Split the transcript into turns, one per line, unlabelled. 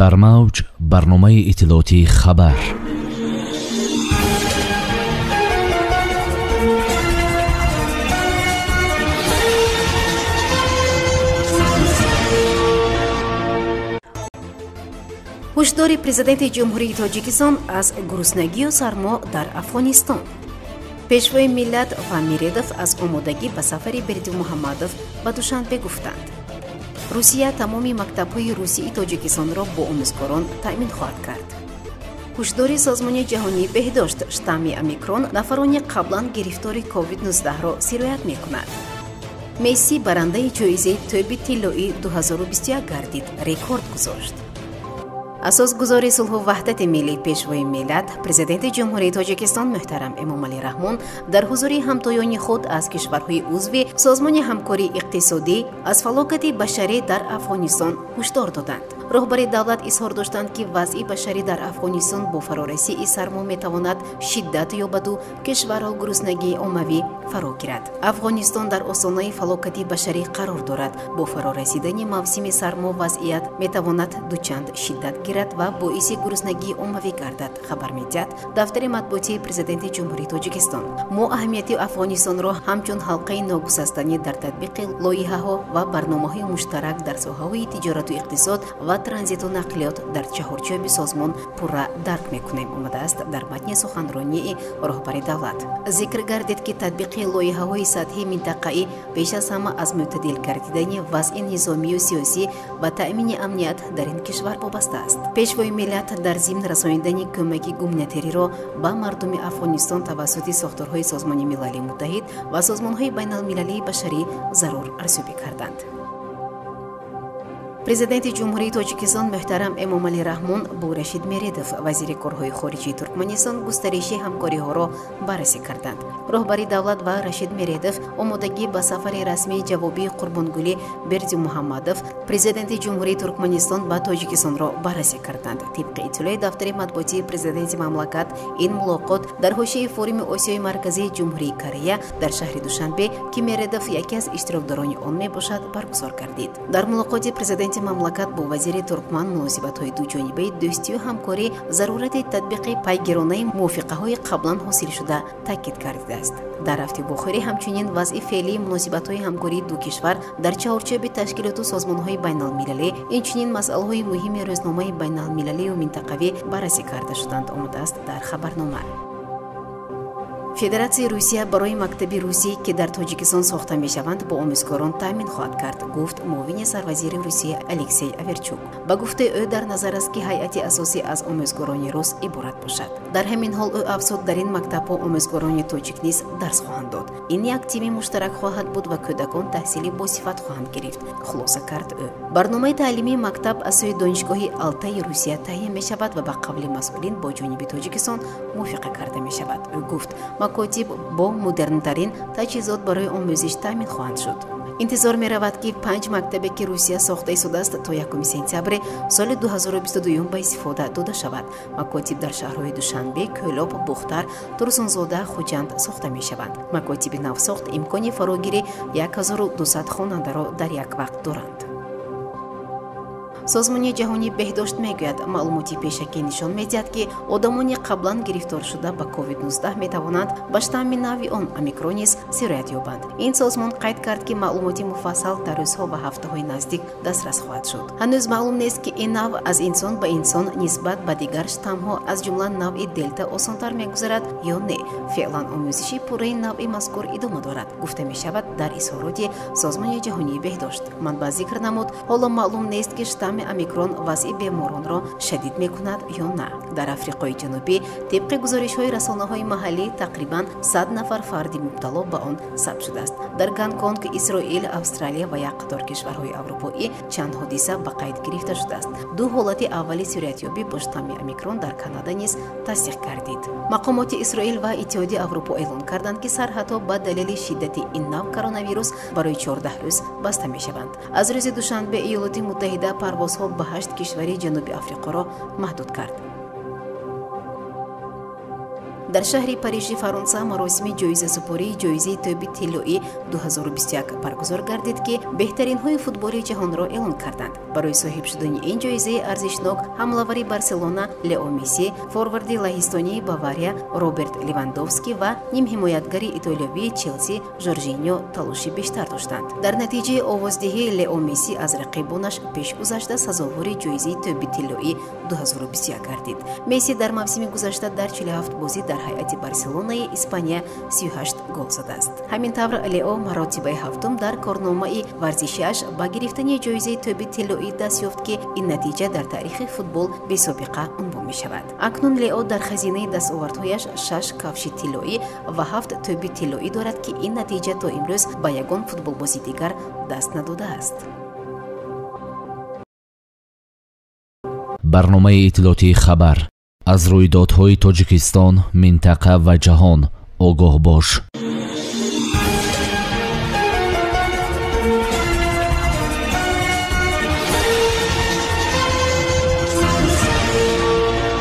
در موج برنامه اطلاعاتی خبر.
هشدار پرزیدنت جمهوری تاجیکستان از گرسنگی و سرما در افغانستان. پیشوای ملت و میردف از آمادگی به سفر بردی محمدов به دوشنبه گفتند. روسیه تمامی مکتب‌های روسی تاجیکستان را با آموزگاران تأمین خواهد کرد. هشدار سازمان جهانی بهداشت شتام اومیکرون نفران قبلا گرفتار کووید 19 را سرایت می‌کند. مسی برنده جایزه توب طلایی 2021 گردید، رکورد گذاشت. اساسگزار صلح و وحدت ملی پیشوای ملت پرزیدنت جمهوری تاجیکستان محترم امامعلی رحمون در حضور همتایان خود از کشورهای عضو سازمان همکاری اقتصادی از فلاکت بشری در افغانستان هشدار دادند. رهبر دولت اظهار داشتند که وضع بشری در افغانستان با فرارسی سرما میتواند شدت یابد و کشور را گرسنگی عمومی فرا گیرد. افغانستان در آستانه فلاکت بشری قرار دارد. با فرارسیدن موسم سرما وضعیت میتواند دوچند شدت گیرد و باعث گرسنگی عمومی گردد. خبر میدهد دفتر مطبوعاتی پرزیدنت جمهوری تاجیکستان. ما اهمیت افغانستان را همچون حلقه ناگسستنی در تطبیق لایحه‌ها و برنامه‌های مشترک در ساحه‌های تجارت و اقتصاد و ترانزیت و نقلیات در چهارچوب سازمان پورا درک میکنیم آمده است در متن سخنرانی رهبر دولت. ذکر گردید که تطبیق لایحه‌های سطحی منطقه‌ای پیش از همه از معتدل کردن وضع نظامی و سیاسی و تأمین امنیت در این کشور وابسته است. پیشوای ملت در ضمن رسانیدن کمک گومنتری را به مردم افغانستان توسط ساختارهای سازمان ملل متحد و سازمان‌های بین‌المللی بشری ضرور ارزیابی کردند. پرزیدنت جمهوری تاجیکستان محترم امامعلی رحمون با رشید میردف وزیر کارهای خارجی ترکمنستان گسترش همکاری‌ها را بررسی کردند. رهبر دولت و رشید میردف آمادگی به سفر رسمی جوابی قربانگولی بردی محمدов پرزیدنت جمهوری ترکمنستان به تاجیکستان را بررسی کردند. طبق اطلاع دفتر مطبوعاتی پرزیدنت مملکت این ملاقات در حوزه فورум آسیای مرکزی جمهوری کره در شهر دوشنبه که میردف یکی از اشتراکداران آن میباشد برگزار گردید. در ملاقات پرزیدنت مملکت با وزیر ترکمن مناسبت‌های دوجانبه دوستی و همکاری ضرورت تطبیق پیگیرانه موافقه‌های قبلا حاصل شده تاکید کرده است. در هفته اخیر همچنین وضع فعلی مناسبت‌های همکاری دو کشور در چهارچوب تشکیلات و سازمان‌های بین‌المللی اینچنین مسائل مهم روزنامه بین‌المللی و منطقوی بررسی کرده شدند آمده است در خبرنامه. فدراسیون روسیه برای مکتب روسی که در تاجیکستان ساخته میشوند با آموزگاران تامین خواهد کرد، گفت معاون سروزیر روسیه الکسی اورچوک. با گفته او در نظر است که هیئت اساسی از آموزگاران روس عبارت باشد. در همین حال او افزود در این مکتب ها آموزگاران تاجیک نیز درس خواهند داد. این یک تیم مشترک خواهد بود و کودکان تحصیلی با صفت خواهند گرفت، خلاصه کرد او. برنامه تعلیمی مکتب از سوی دانشگاه آلتای روسیه تهیه می شود و با قبل مسئولین با جانب تاجیکستان موافقه کرده می شود. او گفت مکاتب با مدرن‌ترین تجهیزات برای آموزش تامین خواهند شد. انتظار می رود که 5 مکتبی که روسیه ساخته شده است تا 1 سپتامبر سال 2022 به استفاده داده شود. مکاتب در شهرهای دوشنبه، کولاب، بختر، ترسونزاده، خوجند ساخته می شوند. مکاتب نوساخت امکان فراگیری 1200 خواننده را در یک وقت دارند. سازمان جهانی بهداشت میگوید معلوماتی پیشکی نشان میدهد که آدمانی قبلا گرفتار شده به کووید 19 میتوانند به شتام نوی آن اومیکرون نیز سرایت یابند. این سازمان قید کرد که معلومات مفصل در روزها و هفته‌های نزدیک دسترس خواهد شد. هنوز معلوم نیست که این نوع از انسان به انسان نسبت به دیگر شتام‌ها از جمله نوع دلتا آسان‌تر میگذرد یا نه. فعلا آموزش پوره نوع مذکور ادامه دارد، گفته می شود در اظهارات سازمان جهانی بهداشت. منبع ذکر نمود حالا معلوم نیست که شتام اومیکرون وضع بیماران را شدید میکند یا نه. در آفریقای جنوبی طبق گزارش‌های رسانه‌های محلی تقریباً 100 نفر فرد مبتلا به آن ثبت شده است. در گانکونگ، اسرائیل، استرالیا و یک قطار کشورهای اروپایی چند حادثه به قید گرفته شده است. 2 حالت اولی سرایت‌یابی با شتام اومیکرون در کانادا نیز تصدیق گردید. مقامات اسرائیل و اتحادیه اروپا اعلام کردند که سرحدها به دلیل شدت این نوع کرونا ویروس برای 14 روز بسته می‌شوند. از روز دوشنبه ایالات متحده پروازها به 8 کشور جنوبی آفریقا را محدود کرد. дар шаҳри парижи фаронса маросими ҷоизасупории ҷоизаи тоби тиллои 2021 баргузор гардид ки беҳтаринҳои футболи ҷаҳонро эълон карданд. Барои соҳиб шудани ин ҷоизаи арзишнок ҳамлавари барселона Лео Месси, форварди лаҳистонии Бавария Роберт Левандовски ва нимҳимоятгари итолиёвии Челси Жоржиньо талоши бештар доштанд. дар натиҷаи овоздиҳии Лео Месси аз рақибонаш пешгузашта сазовори ҷоизаи тоби тиллои 2021 гардид. Месси дар мавсими гузашта дар 47 бозӣ дар ҳайати Барселонаи Испания 38 гол задааст. ҳамин тавр Лео маротибаи ҳафтум дар корномаи варзишиаш ба гирифтани ҷоизаи тоби тиллои даст ёфт ки ин натиҷа дар таърихи футбол бесобиқа унвон мешавад. акнун Лео дар хазинаи дастовардҳояш 6 кафши тиллоӣ ва 7 тоби тиллоӣ дорад ки ин натиҷа то имрӯз ба ягон футболбози дигар даст надодааст.
барномаи иттилоотии хабар. аз рӯйдодҳои Тоҷикистон, минтақа ва ҷаҳон огоҳ бош.